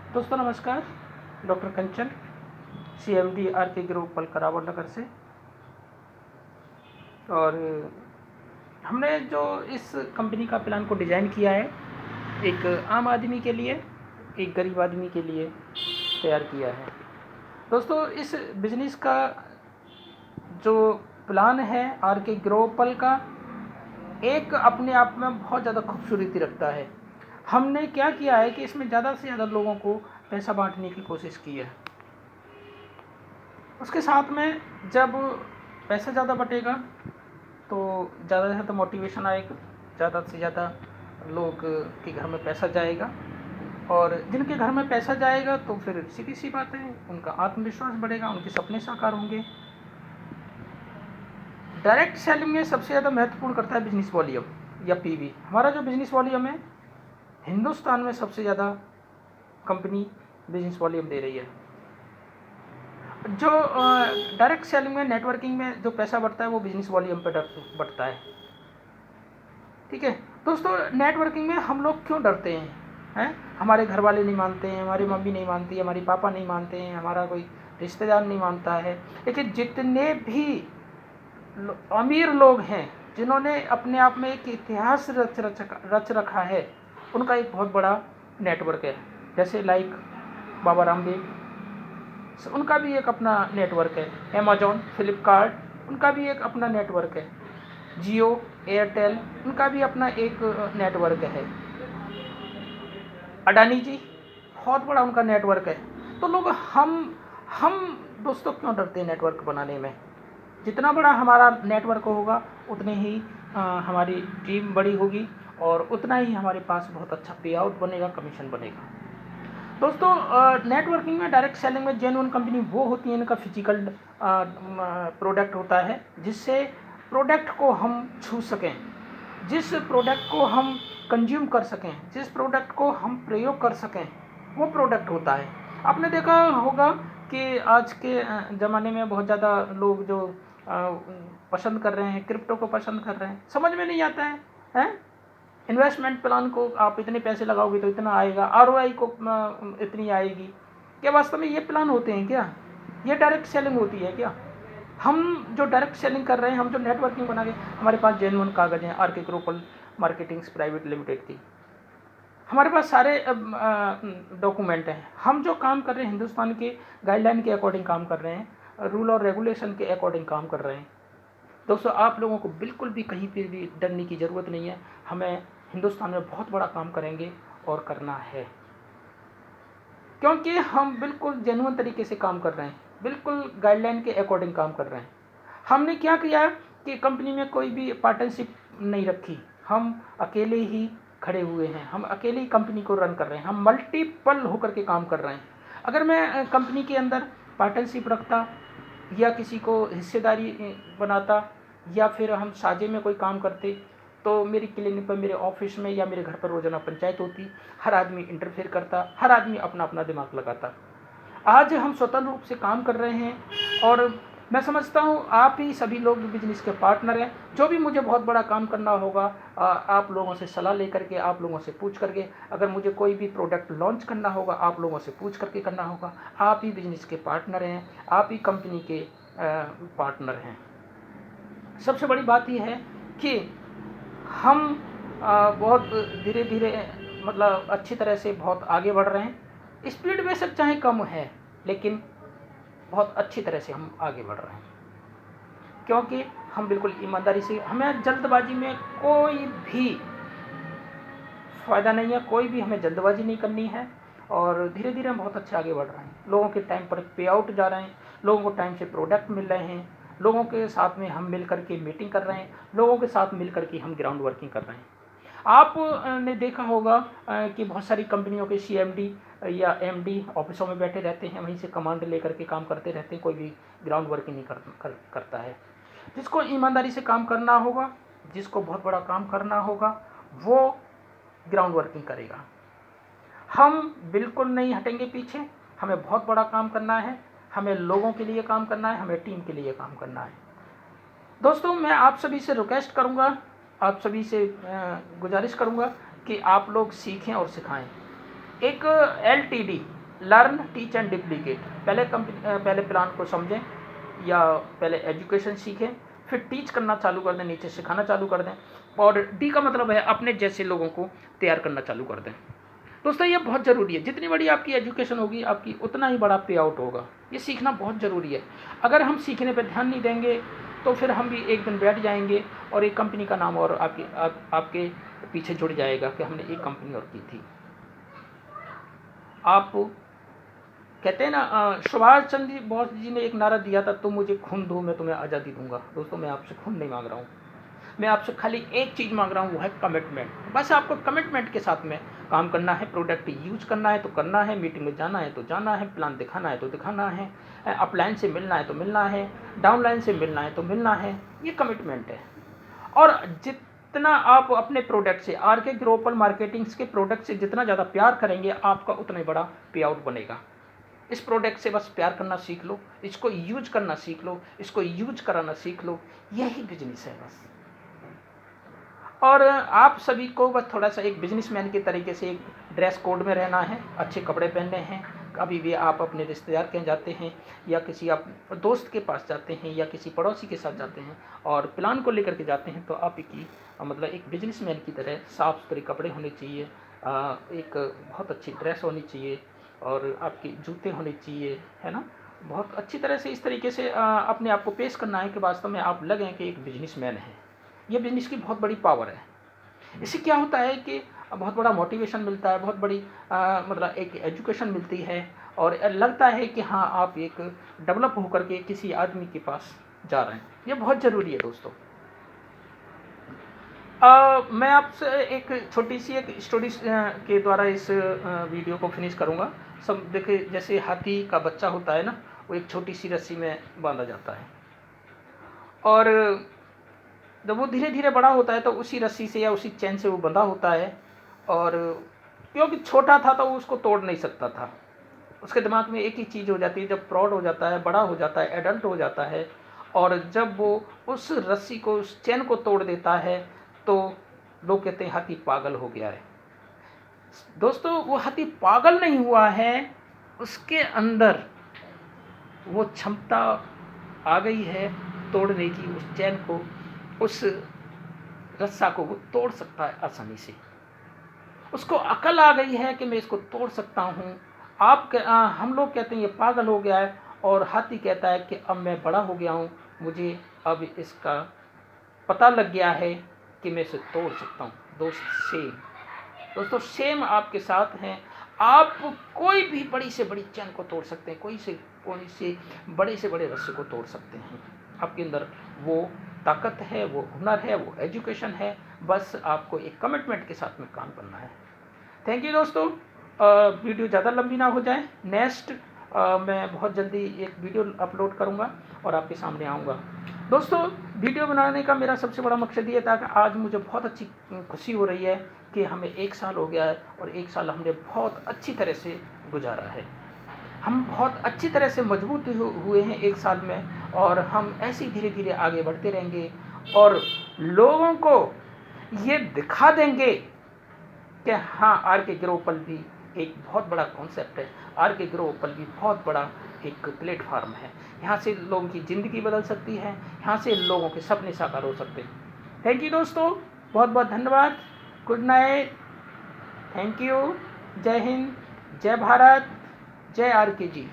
दोस्तों नमस्कार। डॉक्टर कंचन, CMD RK group पलकर Rawal नगर से। और हमने जो इस कंपनी का प्लान को डिज़ाइन किया है, एक आम आदमी के लिए, एक गरीब आदमी के लिए तैयार किया है। दोस्तों इस बिज़नेस का जो प्लान है RK ग्रोपल का, एक अपने आप में बहुत ज़्यादा खूबसूरती रखता है। हमने क्या किया है कि इसमें ज़्यादा से ज़्यादा लोगों को पैसा बांटने की कोशिश की है। उसके साथ में जब पैसा ज़्यादा बटेगा तो ज़्यादा से ज़्यादा मोटिवेशन आएगा, ज़्यादा से ज़्यादा लोग के घर में पैसा जाएगा, और जिनके घर में पैसा जाएगा तो फिर सीधी सी बात है, उनका आत्मविश्वास बढ़ेगा, उनके सपने साकार होंगे। डायरेक्ट सेलिंग में सबसे ज़्यादा महत्वपूर्ण करता है बिजनेस वॉल्यूम या PV। हमारा जो बिजनेस वॉल्यूम है, हिंदुस्तान में सबसे ज़्यादा कंपनी बिजनेस वॉल्यूम दे रही है। जो डायरेक्ट सेलिंग में, नेटवर्किंग में जो पैसा बढ़ता है वो बिजनेस वॉल्यूम पर बढ़ता है। ठीक है दोस्तों, नेटवर्किंग में हम लोग क्यों डरते हैं? हमारे घर वाले नहीं मानते हैं, हमारी मम्मी नहीं मानती, हमारी पापा नहीं मानते हैं, हमारा कोई रिश्तेदार नहीं मानता है। लेकिन जितने भी अमीर लोग हैं, जिन्होंने अपने आप में एक इतिहास रच रखा है, उनका एक बहुत बड़ा नेटवर्क है। जैसे लाइक बाबा रामदेव, उनका भी एक अपना नेटवर्क है। अमेजॉन, फ्लिपकार्ट, उनका भी एक अपना नेटवर्क है। जियो, एयरटेल, उनका भी अपना एक नेटवर्क है। अडानी जी, बहुत बड़ा उनका नेटवर्क है। तो लोग हम दोस्तों क्यों डरते हैं नेटवर्क बनाने में? जितना बड़ा हमारा नेटवर्क होगा उतनी ही हमारी टीम बड़ी होगी, और उतना ही हमारे पास बहुत अच्छा पे आउट बनेगा, कमीशन बनेगा। दोस्तों नेटवर्किंग में, डायरेक्ट सेलिंग में जेन्युइन कंपनी वो होती है, इनका फिजिकल प्रोडक्ट होता है, जिससे प्रोडक्ट को हम छू सकें, जिस प्रोडक्ट को हम कंज्यूम कर सकें, जिस प्रोडक्ट को हम प्रयोग कर सकें, वो प्रोडक्ट होता है। आपने देखा होगा कि आज के ज़माने में बहुत ज़्यादा लोग जो पसंद कर रहे हैं, क्रिप्टो को पसंद कर रहे हैं। समझ में नहीं आता है? इन्वेस्टमेंट प्लान को आप इतने पैसे लगाओगे तो इतना आएगा, ROI को इतनी आएगी। क्या वास्तव में ये प्लान होते हैं क्या? ये डायरेक्ट सेलिंग होती है क्या? हम जो डायरेक्ट सेलिंग कर रहे हैं, हम जो नेटवर्किंग बना के, हमारे पास जेन्युइन कागज़ हैं RK global marketings private limited की, हमारे पास सारे डॉक्यूमेंट हैं। हम जो काम कर रहे हैं हिंदुस्तान के गाइडलाइन के अकॉर्डिंग काम कर रहे हैं, रूल और रेगुलेशन के अकॉर्डिंग काम कर रहे हैं। दोस्तों आप लोगों को बिल्कुल भी कहीं पर भी डरने की ज़रूरत नहीं है। हमें हिंदुस्तान में बहुत बड़ा काम करेंगे और करना है, क्योंकि हम बिल्कुल जेन्युइन तरीके से काम कर रहे हैं, बिल्कुल गाइडलाइन के अकॉर्डिंग काम कर रहे हैं। हमने क्या किया कि कंपनी में कोई भी पार्टनरशिप नहीं रखी, हम अकेले ही खड़े हुए हैं, हम अकेले ही कंपनी को रन कर रहे हैं, हम मल्टीपल होकर के काम कर रहे हैं। अगर मैं कंपनी के अंदर पार्टनरशिप रखता, या किसी को हिस्सेदारी बनाता, या फिर हम साझे में कोई काम करते, तो मेरी क्लिनिक पर, मेरे ऑफिस में या मेरे घर पर रोजाना पंचायत होती, हर आदमी इंटरफेयर करता, हर आदमी अपना अपना दिमाग लगाता। आज हम स्वतंत्र रूप से काम कर रहे हैं, और मैं समझता हूँ आप ही सभी लोग बिजनेस के पार्टनर हैं। जो भी मुझे बहुत बड़ा काम करना होगा, आप लोगों से सलाह लेकर के, आप लोगों से पूछ करके, अगर मुझे कोई भी प्रोडक्ट लॉन्च करना होगा, आप लोगों से पूछ करके करना होगा। आप ही बिजनेस के पार्टनर हैं, आप ही कंपनी के पार्टनर हैं। सबसे बड़ी बात यह है कि हम बहुत धीरे धीरे, मतलब अच्छी तरह से बहुत आगे बढ़ रहे हैं। स्पीड बेशक चाहे कम है, लेकिन बहुत अच्छी तरह से हम आगे बढ़ रहे हैं, क्योंकि हम बिल्कुल ईमानदारी से, हमें जल्दबाजी में कोई भी फ़ायदा नहीं है, कोई भी हमें जल्दबाजी नहीं करनी है। और धीरे धीरे हम बहुत अच्छे आगे बढ़ रहे हैं, लोगों के टाइम पर पे आउट जा रहे हैं, लोगों को टाइम से प्रोडक्ट मिल रहे हैं, लोगों के साथ में हम मिल करके मीटिंग कर रहे हैं, लोगों के साथ मिल करके हम ग्राउंड वर्किंग कर रहे हैं। आप ने देखा होगा कि बहुत सारी कंपनियों के CMD या MD ऑफिसों में बैठे रहते हैं, वहीं से कमांड लेकर के काम करते रहते हैं, कोई भी ग्राउंड वर्किंग नहीं करता है। जिसको ईमानदारी से काम करना होगा, जिसको बहुत बड़ा काम करना होगा, वो ग्राउंड वर्किंग करेगा। हम बिल्कुल नहीं हटेंगे पीछे, हमें बहुत बड़ा काम करना है, हमें लोगों के लिए काम करना है, हमें टीम के लिए काम करना है। दोस्तों मैं आप सभी से रिक्वेस्ट करूंगा, आप सभी से गुजारिश करूंगा कि आप लोग सीखें और सिखाएं। एक LTD learn, teach and duplicate. पहले प्लान को समझें या पहले एजुकेशन सीखें, फिर टीच करना चालू कर दें, नीचे सिखाना चालू कर दें, और डी का मतलब है अपने जैसे लोगों को तैयार करना चालू कर दें। दोस्तों ये बहुत ज़रूरी है, जितनी बड़ी आपकी एजुकेशन होगी आपकी उतना ही बड़ा पे आउट होगा। ये सीखना बहुत ज़रूरी है। अगर हम सीखने पर ध्यान नहीं देंगे तो फिर हम भी एक दिन बैठ जाएंगे और एक कंपनी का नाम और आपके पीछे जुड़ जाएगा कि हमने एक कंपनी और की थी। आप कहते हैं ना, सुभाष चंद्र बोस जी ने एक नारा दिया था, तुम मुझे खून दो मैं तुम्हें आज़ादी दूंगा। दोस्तों मैं आपसे खून नहीं मांग रहा हूँ, मैं आपसे खाली एक चीज़ मांग रहा हूँ, वो है कमिटमेंट। बस आपको कमिटमेंट के साथ में काम करना है, प्रोडक्ट यूज करना है तो करना है, मीटिंग में जाना है तो जाना है, प्लान दिखाना है तो दिखाना है, अपलाइन से मिलना है तो मिलना है, डाउनलाइन से मिलना है तो मिलना है। ये कमिटमेंट है। और जितना आप अपने प्रोडक्ट से, आर के ग्लोबल मार्केटिंग्स के प्रोडक्ट से जितना ज़्यादा प्यार करेंगे आपका उतना ही बड़ा पे आउट बनेगा। इस प्रोडक्ट से बस प्यार करना सीख लो, इसको यूज करना सीख लो, इसको यूज कराना सीख लो, यही बिजनेस है बस। और आप सभी को बस थोड़ा सा एक बिजनेसमैन के तरीके से एक ड्रेस कोड में रहना है, अच्छे कपड़े पहनने हैं। कभी भी आप अपने रिश्तेदार के जाते हैं या किसी आप दोस्त के पास जाते हैं या किसी पड़ोसी के साथ जाते हैं और प्लान को लेकर के जाते हैं तो आप मतलब एक बिजनेसमैन की तरह साफ़ सुथरे कपड़े होने चाहिए, एक बहुत अच्छी ड्रेस होनी चाहिए और आपके जूते होने चाहिए, है ना। बहुत अच्छी तरह से इस तरीके से अपने आप को पेश करना है कि वास्तव में आप लगें कि एक बिजनेसमैन है। ये बिजनेस की बहुत बड़ी पावर है। इससे क्या होता है कि बहुत बड़ा मोटिवेशन मिलता है, बहुत बड़ी मतलब एक एजुकेशन मिलती है और लगता है कि हाँ आप एक डेवलप होकर के किसी आदमी के पास जा रहे हैं। ये बहुत ज़रूरी है दोस्तों। मैं आपसे एक छोटी सी एक स्टोरी के द्वारा इस वीडियो को फिनिश करूँगा। सब देखिए, जैसे हाथी का बच्चा होता है ना, वो एक छोटी सी रस्सी में बांधा जाता है और जब वो धीरे धीरे बड़ा होता है तो उसी रस्सी से या उसी चैन से वो बंधा होता है और क्योंकि छोटा था तो वो उसको तोड़ नहीं सकता था। उसके दिमाग में एक ही चीज़ हो जाती है, जब प्रौढ़ हो जाता है, बड़ा हो जाता है, एडल्ट हो जाता है और जब वो उस रस्सी को, उस चैन को तोड़ देता है तो लोग कहते हैं हाथी पागल हो गया है। दोस्तों वो हाथी पागल नहीं हुआ है, उसके अंदर वो क्षमता आ गई है तोड़ने की, उस चैन को, उस रस्सा को वो तोड़ सकता है आसानी से। उसको अकल आ गई है कि मैं इसको तोड़ सकता हूँ। हम लोग कहते हैं ये पागल हो गया है और हाथी कहता है कि अब मैं बड़ा हो गया हूँ, मुझे अब इसका पता लग गया है कि मैं इसे तोड़ सकता हूँ। दोस्तों सेम आपके साथ हैं। आप कोई भी बड़ी से बड़ी चैन को तोड़ सकते हैं, कोई से बड़े रस्से को तोड़ सकते हैं। आपके अंदर वो ताकत है, वो हुनर है, वो एजुकेशन है, बस आपको एक कमिटमेंट के साथ में काम करना है। थैंक यू दोस्तों। वीडियो ज़्यादा लंबी ना हो जाए, नेक्स्ट मैं बहुत जल्दी एक वीडियो अपलोड करूँगा और आपके सामने आऊँगा। दोस्तों वीडियो बनाने का मेरा सबसे बड़ा मकसद ये था कि आज मुझे बहुत अच्छी खुशी हो रही है कि हमें 1 साल हो गया है और 1 साल हमने बहुत अच्छी तरह से गुजारा है। हम बहुत अच्छी तरह से मजबूत हुए हैं 1 साल में और हम ऐसे ही धीरे धीरे आगे बढ़ते रहेंगे और लोगों को ये दिखा देंगे कि हाँ आर के ग्लोबल भी एक बहुत बड़ा कॉन्सेप्ट है, आर के ग्लोबल भी बहुत बड़ा एक प्लेटफार्म है। यहाँ से लोगों की ज़िंदगी बदल सकती है, यहाँ से लोगों के सपने साकार हो सकते हैं। थैंक यू दोस्तों, बहुत बहुत धन्यवाद। गुड नाइट, थैंक यू, जय हिंद, जय भारत, जय आर के जी।